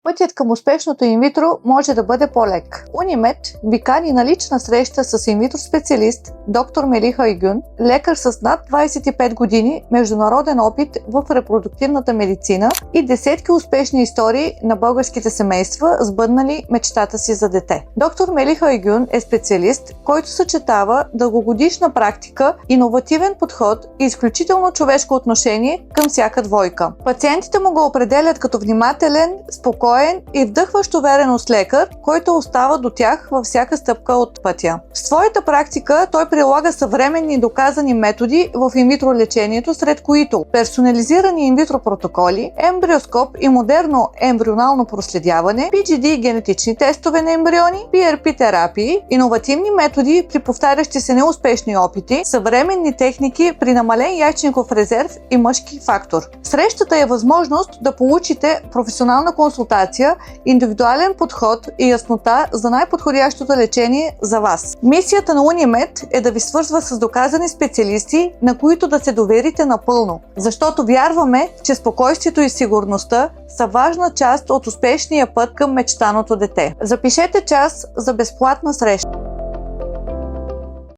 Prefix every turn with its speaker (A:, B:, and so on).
A: Пътят към успешното инвитро може да бъде по-лек. Унимед ви кани на лична среща с инвитро специалист доктор Мелиха Айгюн, лекар с над 25 години международен опит в репродуктивната медицина и десетки успешни истории на българските семейства, сбъднали мечтата си за дете. Доктор Мелиха Айгюн е специалист, който съчетава дългогодишна практика, иновативен подход и изключително човешко отношение към всяка двойка. Пациентите му го определят като внимателен, спокоен и вдъхващ увереност лекар, който остава до тях във всяка стъпка от пътя. В своята практика той прилага съвременни доказани методи в инвитро лечението, сред които персонализирани инвитро протоколи, ембриоскоп и модерно ембрионално проследяване, PGD генетични тестове на ембриони, PRP терапии, иновативни методи при повтарящи се неуспешни опити, съвременни техники при намален яйчников резерв и мъжки фактор. Срещата е възможност да получите професионална консултация, индивидуален подход и яснота за най-подходящото лечение за вас. Мисията на Унимед е да ви свързва с доказани специалисти, на които да се доверите напълно, защото вярваме, че спокойствието и сигурността са важна част от успешния път към мечтаното дете. Запишете час за безплатна среща.